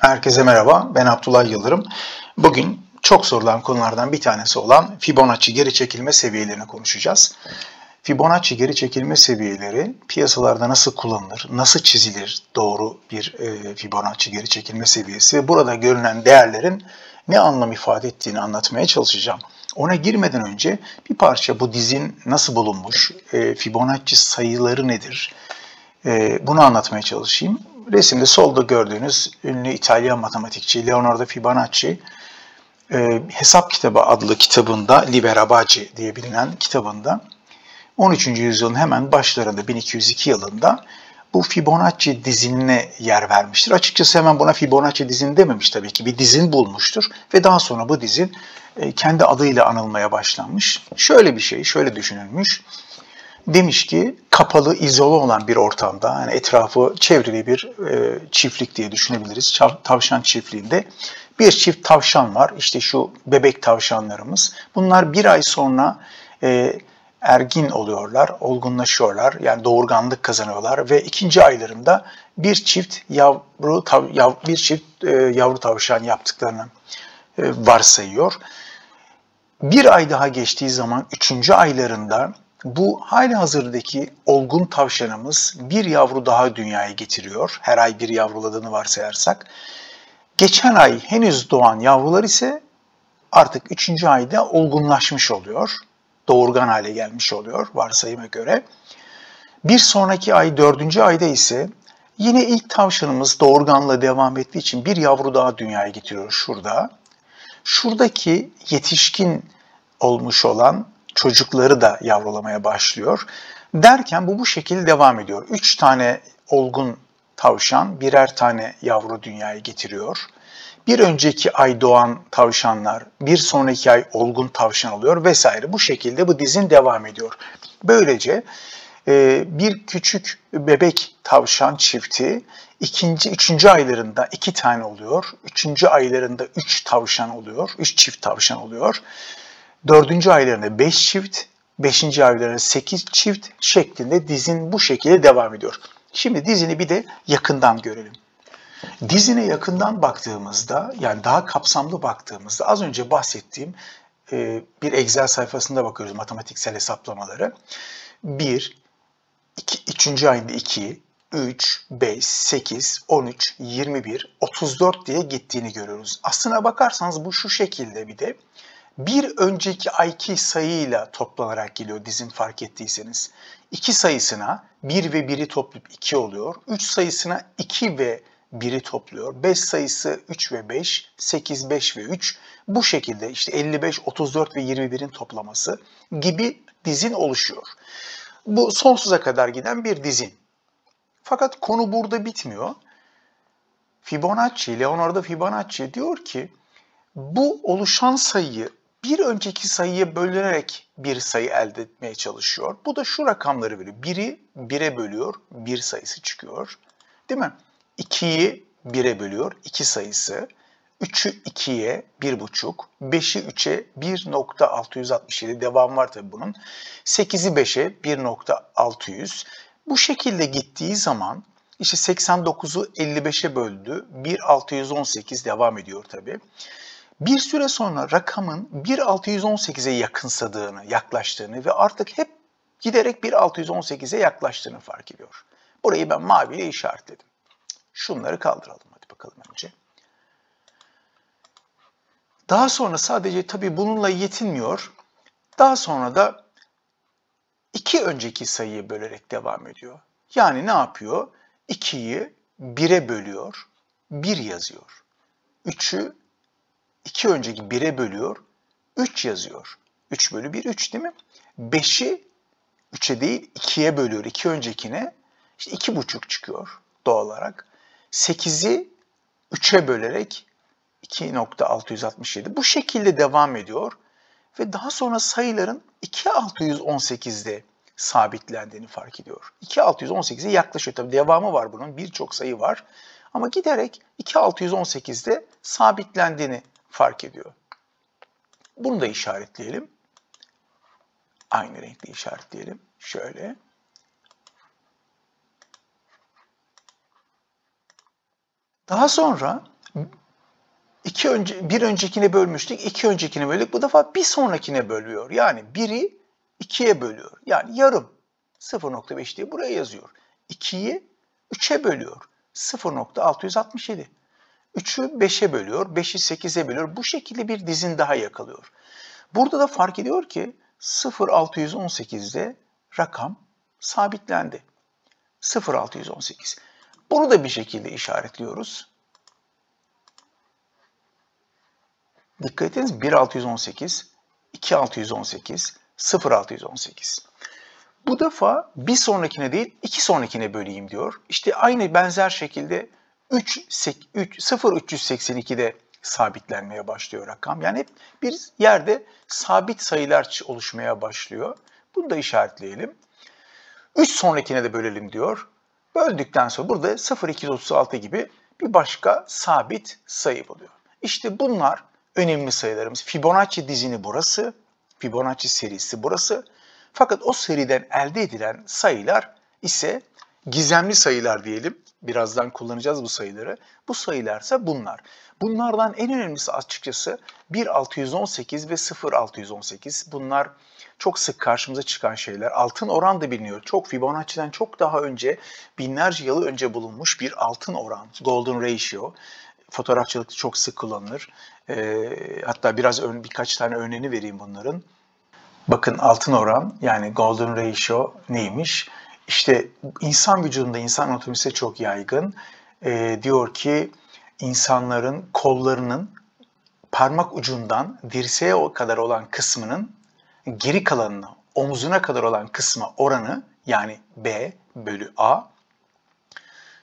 Herkese merhaba, ben Abdullah Yıldırım. Bugün çok sorulan konulardan bir tanesi olan Fibonacci geri çekilme seviyelerini konuşacağız. Fibonacci geri çekilme seviyeleri piyasalarda nasıl kullanılır, nasıl çizilir doğru bir Fibonacci geri çekilme seviyesi ve burada görünen değerlerin ne anlam ifade ettiğini anlatmaya çalışacağım. Ona girmeden önce bir parça bu dizin nasıl bulunmuş, Fibonacci sayıları nedir, bunu anlatmaya çalışayım. Resimde solda gördüğünüz ünlü İtalyan matematikçi Leonardo Fibonacci, Hesap Kitabı adlı kitabında, Liber Abaci diye bilinen kitabında 13. yüzyılın hemen başlarında 1202 yılında bu Fibonacci dizinine yer vermiştir. Açıkçası hemen buna Fibonacci dizini dememiş tabii ki. Bir dizin bulmuştur ve daha sonra bu dizin kendi adıyla anılmaya başlanmış. Şöyle bir şey, şöyle düşünülmüş. Demiş ki kapalı, izole olan bir ortamda, yani etrafı çevrili bir çiftlik diye düşünebiliriz. Tavşan çiftliğinde bir çift tavşan var. İşte şu bebek tavşanlarımız. Bunlar bir ay sonra ergin oluyorlar, olgunlaşıyorlar. Yani doğurganlık kazanıyorlar ve ikinci aylarında bir çift yavru tavşan yaptıklarını varsayıyor. Bir ay daha geçtiği zaman 3. aylarında bu halihazırdaki olgun tavşanımız bir yavru daha dünyaya getiriyor. Her ay bir yavruladığını varsayarsak. Geçen ay henüz doğan yavrular ise artık 3. ayda olgunlaşmış oluyor. Doğurgan hale gelmiş oluyor varsayıma göre. Bir sonraki ay 4. ayda ise yine ilk tavşanımız doğurganlığa devam ettiği için bir yavru daha dünyaya getiriyor şurada. Şuradaki yetişkin olmuş olan çocukları da yavrulamaya başlıyor. Derken bu şekilde devam ediyor. 3 tane olgun tavşan birer tane yavru dünyaya getiriyor. Bir önceki ay doğan tavşanlar bir sonraki ay olgun tavşan oluyor vesaire. Bu şekilde bu dizin devam ediyor. Böylece bir küçük bebek tavşan çifti üçüncü aylarında 2 tane oluyor. 3. aylarında 3 tavşan oluyor. 3 çift tavşan oluyor. 4. aylarında 5 çift, 5. aylarında 8 çift şeklinde dizin bu şekilde devam ediyor. Şimdi dizini bir de yakından görelim. Dizine yakından baktığımızda, yani daha kapsamlı baktığımızda az önce bahsettiğim bir Excel sayfasında bakıyoruz matematiksel hesaplamaları. 1, 3. ayında 2, 3, 5, 8, 13, 21, 34 diye gittiğini görüyoruz. Aslına bakarsanız bu şu şekilde bir de bir önceki ayki sayıyla toplanarak geliyor dizin fark ettiyseniz. 2 sayısına 1 ve 1'i toplayıp 2 oluyor. 3 sayısına 2 ve 1'i topluyor. 5 sayısı 3 ve 5, 8, 5 ve 3. Bu şekilde işte 55, 34 ve 21'in toplaması gibi dizin oluşuyor. Bu sonsuza kadar giden bir dizin. Fakat konu burada bitmiyor. Leonardo Fibonacci diyor ki bu oluşan sayıyı bir önceki sayıya bölünerek bir sayı elde etmeye çalışıyor. Bu da şu rakamları veriyor. 1'i 1'e bölüyor, 1 sayısı çıkıyor. Değil mi? 2'yi 1'e bölüyor, 2 sayısı. 3'ü 2'ye 1,5, 5'i 3'e 1,667 devam var tabii bunun. 8'i 5'e 1,600. Bu şekilde gittiği zaman işte 89'u 55'e böldü. 1,618 devam ediyor tabii. Bir süre sonra rakamın 1,618'e yaklaştığını ve artık hep giderek 1,618'e yaklaştığını fark ediyor. Burayı ben maviyle işaretledim. Şunları kaldıralım hadi bakalım önce. Daha sonra sadece tabii bununla yetinmiyor. Daha sonra da 2 önceki sayıyı bölerek devam ediyor. Yani ne yapıyor? 2'yi 1'e bölüyor, 1 yazıyor. 3'ü 2 önceki 1'e bölüyor, 3 yazıyor. 3 bölü 1, 3 değil mi? 5'i 3'e değil 2'ye bölüyor, 2 öncekine. İşte 2,5 çıkıyor doğal olarak. 8'i 3'e bölerek 2,667. Bu şekilde devam ediyor. Ve daha sonra sayıların 2,618'de sabitlendiğini fark ediyor. 2,618'e yaklaşıyor. Tabii devamı var bunun, birçok sayı var. Ama giderek 2,618'de sabitlendiğini fark ediyor. Bunu da işaretleyelim. Aynı renkle işaretleyelim. Şöyle. Daha sonra bir öncekine bölmüştük, 2 öncekine böldük. Bu defa bir sonrakine bölüyor. Yani 1'i 2'ye bölüyor. Yani yarım 0,5 diye buraya yazıyor. 2'yi 3'e bölüyor. 0,667. 3'ü 5'e bölüyor, 5'i 8'e bölüyor. Bu şekilde bir dizin daha yakalıyor. Burada da fark ediyor ki 0,618'de rakam sabitlendi. 0,618. Bunu da bir şekilde işaretliyoruz. Dikkat ediniz 1,618, 2,618, 0,618. Bu defa bir sonrakine değil, iki sonrakine böleyim diyor. İşte aynı benzer şekilde 0,382'de sabitlenmeye başlıyor rakam. Yani hep bir yerde sabit sayılar oluşmaya başlıyor. Bunu da işaretleyelim. 3 sonrakine de bölelim diyor. Böldükten sonra burada 0,236 gibi bir başka sabit sayı buluyor. İşte bunlar önemli sayılarımız. Fibonacci dizini burası, Fibonacci serisi burası. Fakat o seriden elde edilen sayılar ise gizemli sayılar diyelim. Birazdan kullanacağız bu sayıları. Bu sayılarsa bunlar. Bunlardan en önemlisi açıkçası 1,618 ve 0,618. Bunlar çok sık karşımıza çıkan şeyler. Altın oran da biliniyor. Çok Fibonacci'den çok daha önce, binlerce yıl önce bulunmuş bir altın oran, golden ratio. Fotoğrafçılıkta çok sık kullanılır. Hatta birkaç tane örneğini vereyim bunların. Bakın altın oran yani golden ratio neymiş? İşte insan vücudunda, insan anatomisi çok yaygın. Diyor ki insanların kollarının parmak ucundan dirseğe kadar olan kısmının geri kalanına, omzuna kadar olan kısma oranı yani B bölü A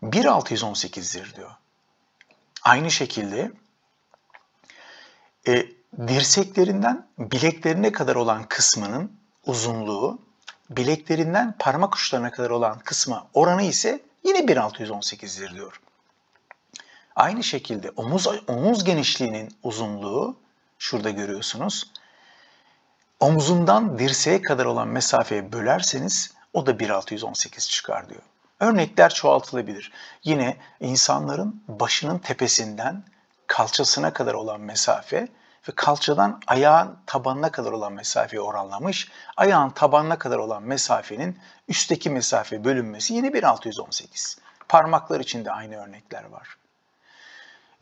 1,618'dir diyor. Aynı şekilde dirseklerinden bileklerine kadar olan kısmının uzunluğu, bileklerinden parmak uçlarına kadar olan kısma oranı ise yine 1,618'dir diyor. Aynı şekilde omuz genişliğinin uzunluğu, şurada görüyorsunuz, omzundan dirseğe kadar olan mesafeye bölerseniz o da 1,618 çıkar diyor. Örnekler çoğaltılabilir. Yine insanların başının tepesinden kalçasına kadar olan mesafe ve kalçadan ayağın tabanına kadar olan mesafeyi oranlamış. Ayağın tabanına kadar olan mesafenin üstteki mesafe bölünmesi yine 1,618. Parmaklar için de aynı örnekler var.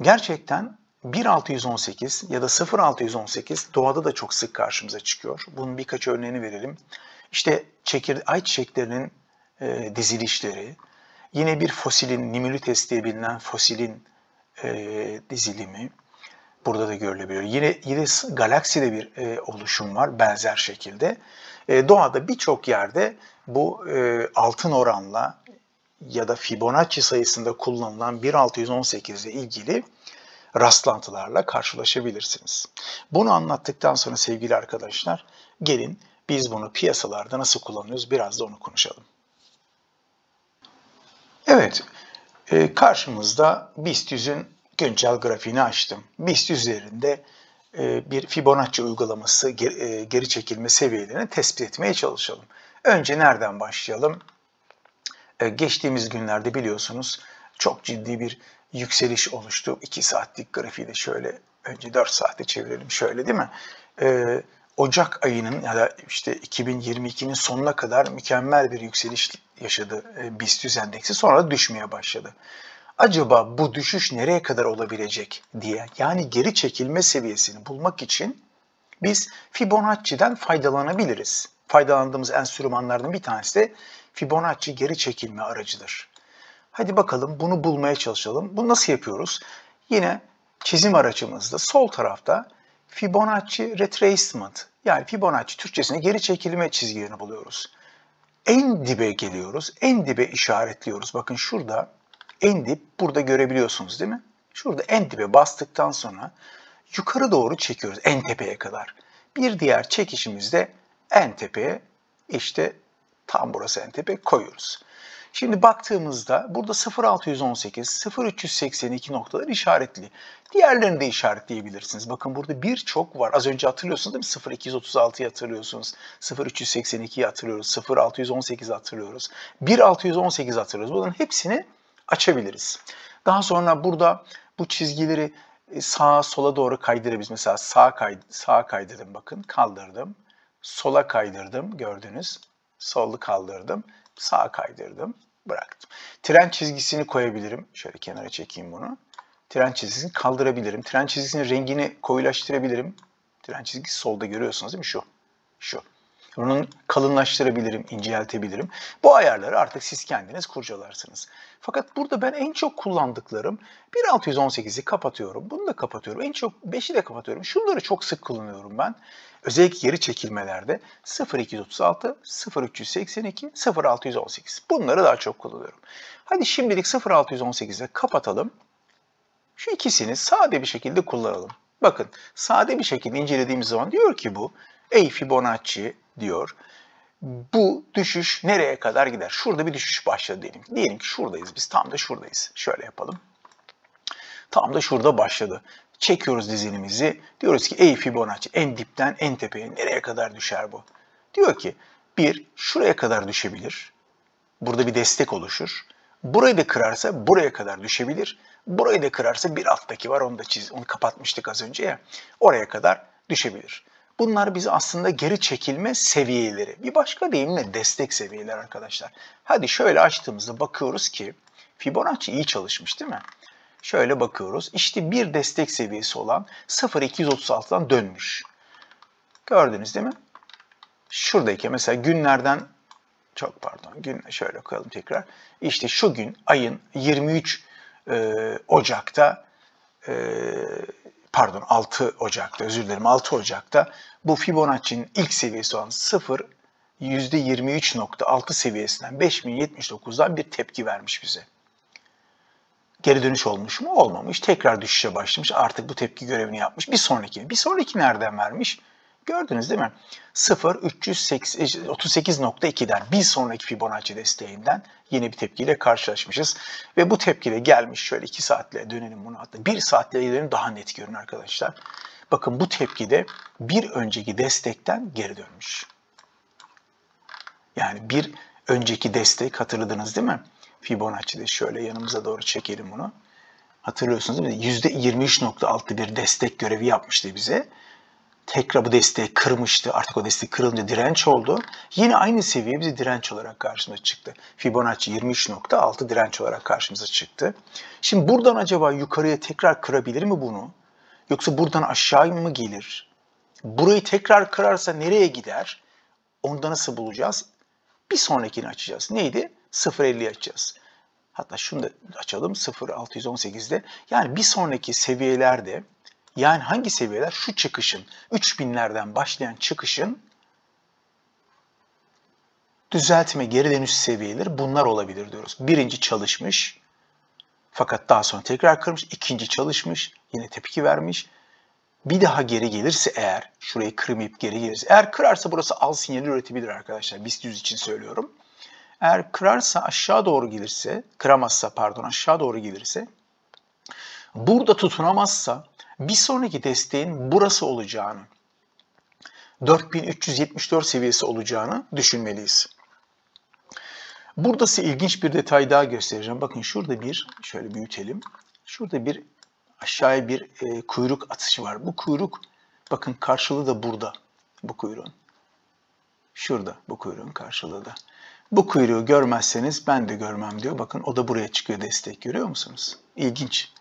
Gerçekten 1,618 ya da 0,618 doğada da çok sık karşımıza çıkıyor. Bunun birkaç örneğini verelim. İşte ayçiçeklerinin dizilişleri, yine bir fosilin, Nimulutes diye bilinen fosilin dizilimi burada da görülebiliyor. Yine galakside bir oluşum var benzer şekilde. Doğada birçok yerde bu altın oranla ya da Fibonacci sayısında kullanılan 1,618 ile ilgili rastlantılarla karşılaşabilirsiniz. Bunu anlattıktan sonra sevgili arkadaşlar, gelin biz bunu piyasalarda nasıl kullanıyoruz biraz da onu konuşalım. Evet, karşımızda BIST 100'ün güncel grafiğini açtım. BIST üzerinde bir Fibonacci uygulaması geri çekilme seviyelerini tespit etmeye çalışalım. Önce nereden başlayalım? Geçtiğimiz günlerde biliyorsunuz çok ciddi bir yükseliş oluştu. 2 saatlik grafiği de şöyle önce 4 saate çevirelim şöyle değil mi? Ocak ayının ya da işte 2022'nin sonuna kadar mükemmel bir yükseliş yaşadı BIST 100 endeksi, sonra da düşmeye başladı. Acaba bu düşüş nereye kadar olabilecek diye, yani geri çekilme seviyesini bulmak için biz Fibonacci'den faydalanabiliriz. Faydalandığımız enstrümanlardan bir tanesi de Fibonacci geri çekilme aracıdır. Hadi bakalım bunu bulmaya çalışalım. Bunu nasıl yapıyoruz? Yine çizim aracımızda sol tarafta Fibonacci retracement, yani Fibonacci Türkçesine geri çekilme çizgilerini buluyoruz. En dibe geliyoruz, en dibe işaretliyoruz. Bakın şurada en dip, burada görebiliyorsunuz değil mi? Şurada en dibe bastıktan sonra yukarı doğru çekiyoruz en tepeye kadar. Bir diğer çekişimizde en tepeye, işte tam burası en tepe, koyuyoruz. Şimdi baktığımızda burada 0,618, 0,382 noktalar işaretli. Diğerlerini de işaretleyebilirsiniz. Bakın burada birçok var. Az önce hatırlıyorsunuz değil mi? 0,236'yı hatırlıyorsunuz. 0,382'yi hatırlıyoruz. 0,618'i hatırlıyoruz. 1,618 hatırlıyoruz. Bunların hepsini açabiliriz. Daha sonra burada Bu çizgileri sağa sola doğru kaydırabiliriz. Mesela sağa kaydırdım bakın, kaldırdım. Sola kaydırdım, gördünüz. Solu kaldırdım, sağa kaydırdım, bıraktım. Tren çizgisini koyabilirim. Şöyle kenara çekeyim bunu. Tren çizgisini kaldırabilirim. Tren çizgisinin rengini koyulaştırabilirim. Tren çizgisi solda görüyorsunuz değil mi? Şu. Bunun kalınlaştırabilirim, inceltebilirim. Bu ayarları artık siz kendiniz kurcalarsınız. Fakat burada ben en çok kullandıklarım 1618'i kapatıyorum, bunu da kapatıyorum. En çok 5'i de kapatıyorum. Şunları çok sık kullanıyorum ben. Özellikle geri çekilmelerde 0236, 0382, 0618. Bunları daha çok kullanıyorum. Hadi şimdilik 0618'e kapatalım. Şu ikisini sade bir şekilde kullanalım. Bakın sade bir şekilde incelediğimiz zaman diyor ki bu, ey Fibonacci diyor, bu düşüş nereye kadar gider? Şurada bir düşüş başladı diyelim. Diyelim ki şuradayız biz, tam da şuradayız. Şöyle yapalım. Tam da şurada başladı. Çekiyoruz dizinimizi. Diyoruz ki ey Fibonacci en dipten en tepeye nereye kadar düşer bu? Diyor ki şuraya kadar düşebilir. Burada bir destek oluşur. Burayı da kırarsa buraya kadar düşebilir. Burayı da kırarsa bir alttaki var, onu kapatmıştık az önce ya. Oraya kadar düşebilir. Bunlar bizi aslında geri çekilme seviyeleri. Bir başka deyimle destek seviyeleri arkadaşlar. Hadi şöyle açtığımızda bakıyoruz ki Fibonacci iyi çalışmış değil mi? Şöyle bakıyoruz. İşte bir destek seviyesi olan 0,236'dan dönmüş. Gördünüz değil mi? Şuradaki mesela günlerden şöyle koyalım tekrar. İşte şu gün ayın 23 Ocak'ta 6 Ocak'ta özür dilerim 6 Ocak'ta bu Fibonacci'nin ilk seviyesi olan %23.6 seviyesinden 5079'dan bir tepki vermiş bize. Geri dönüş olmuş mu? Olmamış. Tekrar düşüşe başlamış. Artık bu tepki görevini yapmış. Bir sonraki nereden vermiş? Gördünüz değil mi? 0,338.2'den bir sonraki Fibonacci desteğinden yeni bir tepkiyle karşılaşmışız. Ve bu tepkiyle gelmiş. Şöyle 2 saatle dönelim bunu, hatta 1 saatle dönelim, daha net görün arkadaşlar. Bakın bu tepkide bir önceki destekten geri dönmüş. Yani bir önceki destek hatırladınız değil mi? Fibonacci'de şöyle yanımıza doğru çekelim bunu. Hatırlıyorsunuz değil mi? %23.6 bir destek görevi yapmıştı bize. Tekrar bu desteği kırmıştı. Artık o destek kırılınca direnç oldu. Yine aynı seviye bize direnç olarak karşımıza çıktı. Fibonacci 23.6 direnç olarak karşımıza çıktı. Şimdi buradan acaba yukarıya tekrar kırabilir mi bunu? Yoksa buradan aşağı mı gelir? Burayı tekrar kırarsa nereye gider? Onu da nasıl bulacağız? Bir sonrakini açacağız. Neydi? 0.50'yi açacağız. Hatta şunu da açalım 0.618'de. Yani bir sonraki seviyelerde, yani hangi seviyeler? Şu çıkışın, 3000'lerden başlayan çıkışın düzeltme, geri dönüş seviyeleri bunlar olabilir diyoruz. Birinci çalışmış fakat daha sonra tekrar kırmış. İkinci çalışmış, yine tepki vermiş. Bir daha geri gelirse eğer, şurayı kırmayıp geri gelirse, eğer kırarsa burası al sinyali üretebilir arkadaşlar. BIST 100 için söylüyorum. Eğer kırarsa aşağı doğru gelirse, aşağı doğru gelirse, burada tutunamazsa bir sonraki desteğin burası olacağını, 4374 seviyesi olacağını düşünmeliyiz. Burada size ilginç bir detay daha göstereceğim. Bakın şurada şöyle büyütelim. Şurada aşağıya bir kuyruk atışı var. Bu kuyruk, bakın karşılığı da burada. Bu kuyruğun. Şurada bu kuyruğun karşılığı da. Bu kuyruğu görmezseniz ben de görmem diyor. Bakın o da buraya çıkıyor, destek, görüyor musunuz? İlginç.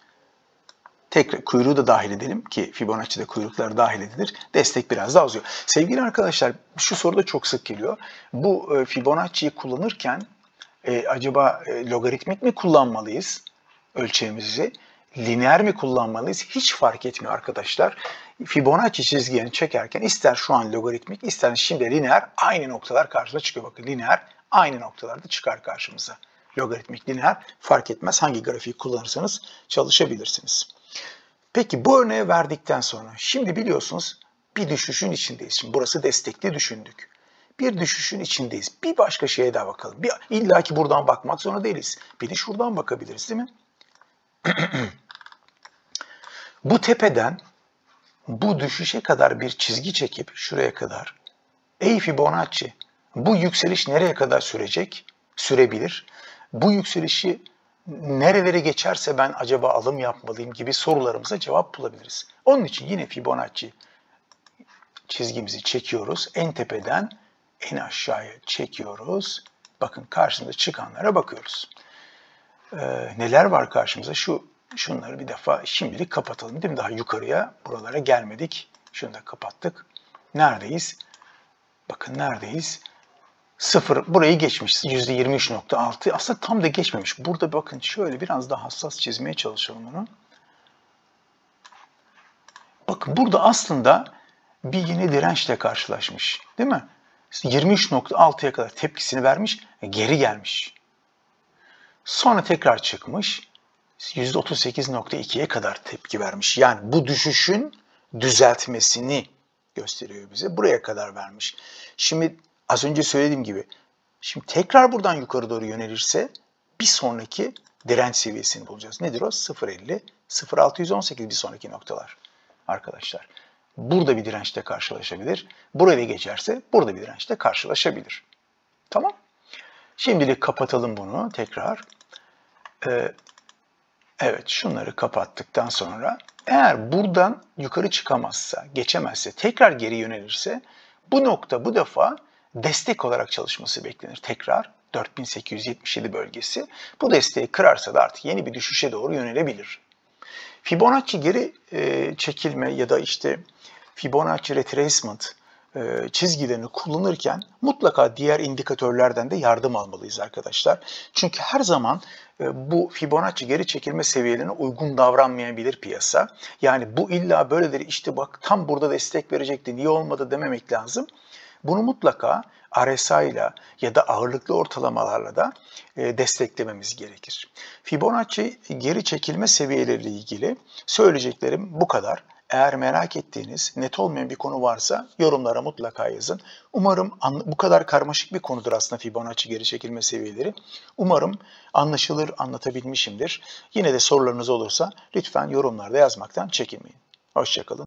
Tekrar kuyruğu da dahil edelim ki Fibonacci'de kuyruklar dahil edilir. Destek biraz daha uzuyor. Sevgili arkadaşlar, şu soru da çok sık geliyor. Bu Fibonacci'yi kullanırken acaba logaritmik mi kullanmalıyız ölçeğimizi? Lineer mi kullanmalıyız? Hiç fark etmiyor arkadaşlar. Fibonacci çizgilerini çekerken ister şu an logaritmik, ister şimdi lineer, aynı noktalar karşımıza çıkıyor. Bakın lineer aynı noktalarda çıkar karşımıza. Logaritmik, lineer fark etmez. Hangi grafiği kullanırsanız çalışabilirsiniz. Peki bu örneği verdikten sonra şimdi biliyorsunuz bir düşüşün içindeyiz. Şimdi burası destekli düşündük. Bir düşüşün içindeyiz. Bir başka şeye daha bakalım. İlla ki buradan bakmak zorunda değiliz. Bir de şuradan bakabiliriz değil mi? Bu tepeden bu düşüşe kadar bir çizgi çekip şuraya kadar, ey Fibonacci, bu yükseliş nereye kadar sürecek? Sürebilir. Bu yükselişi nereleri geçerse ben acaba alım yapmalıyım gibi sorularımıza cevap bulabiliriz. Onun için yine Fibonacci çizgimizi çekiyoruz. En tepeden en aşağıya çekiyoruz. Bakın karşımıza çıkanlara bakıyoruz. Neler var karşımıza? Şunları bir defa şimdilik kapatalım değil mi? Daha yukarıya, buralara gelmedik. Şunu da kapattık. Neredeyiz? Bakın neredeyiz? Burayı geçmiş. %23.6. Aslında tam da geçmemiş. Burada bakın şöyle biraz daha hassas çizmeye çalışalım onu. Bakın burada aslında bir yine dirençle karşılaşmış. Değil mi? 23.6'ya kadar tepkisini vermiş, geri gelmiş. Sonra tekrar çıkmış. %38.2'ye kadar tepki vermiş. Yani bu düşüşün düzeltmesini gösteriyor bize. Buraya kadar vermiş. Şimdi az önce söylediğim gibi, şimdi tekrar buradan yukarı doğru yönelirse bir sonraki direnç seviyesini bulacağız. Nedir o? 0.50, 0.618 bir sonraki noktalar arkadaşlar. Burada bir dirençle karşılaşabilir. Buraya da geçerse burada bir dirençle karşılaşabilir. Tamam. Şimdilik kapatalım bunu tekrar. Evet, şunları kapattıktan sonra eğer buradan yukarı çıkamazsa, geçemezse, tekrar geri yönelirse bu nokta bu defa destek olarak çalışması beklenir. Tekrar 4877 bölgesi. Bu desteği kırarsa da artık yeni bir düşüşe doğru yönelebilir. Fibonacci geri çekilme ya da işte Fibonacci retracement çizgilerini kullanırken mutlaka diğer indikatörlerden de yardım almalıyız arkadaşlar. Çünkü her zaman bu Fibonacci geri çekilme seviyelerine uygun davranmayabilir piyasa. Yani bu illa böyledir, işte bak tam burada destek verecekti, niye olmadı dememek lazım. Bunu mutlaka RSI ile ya da ağırlıklı ortalamalarla da desteklememiz gerekir. Fibonacci geri çekilme seviyeleriyle ilgili söyleyeceklerim bu kadar. Eğer merak ettiğiniz, net olmayan bir konu varsa yorumlara mutlaka yazın. Umarım bu kadar karmaşık bir konudur aslında Fibonacci geri çekilme seviyeleri. Umarım anlaşılır, anlatabilmişimdir. Yine de sorularınız olursa lütfen yorumlarda yazmaktan çekinmeyin. Hoşça kalın.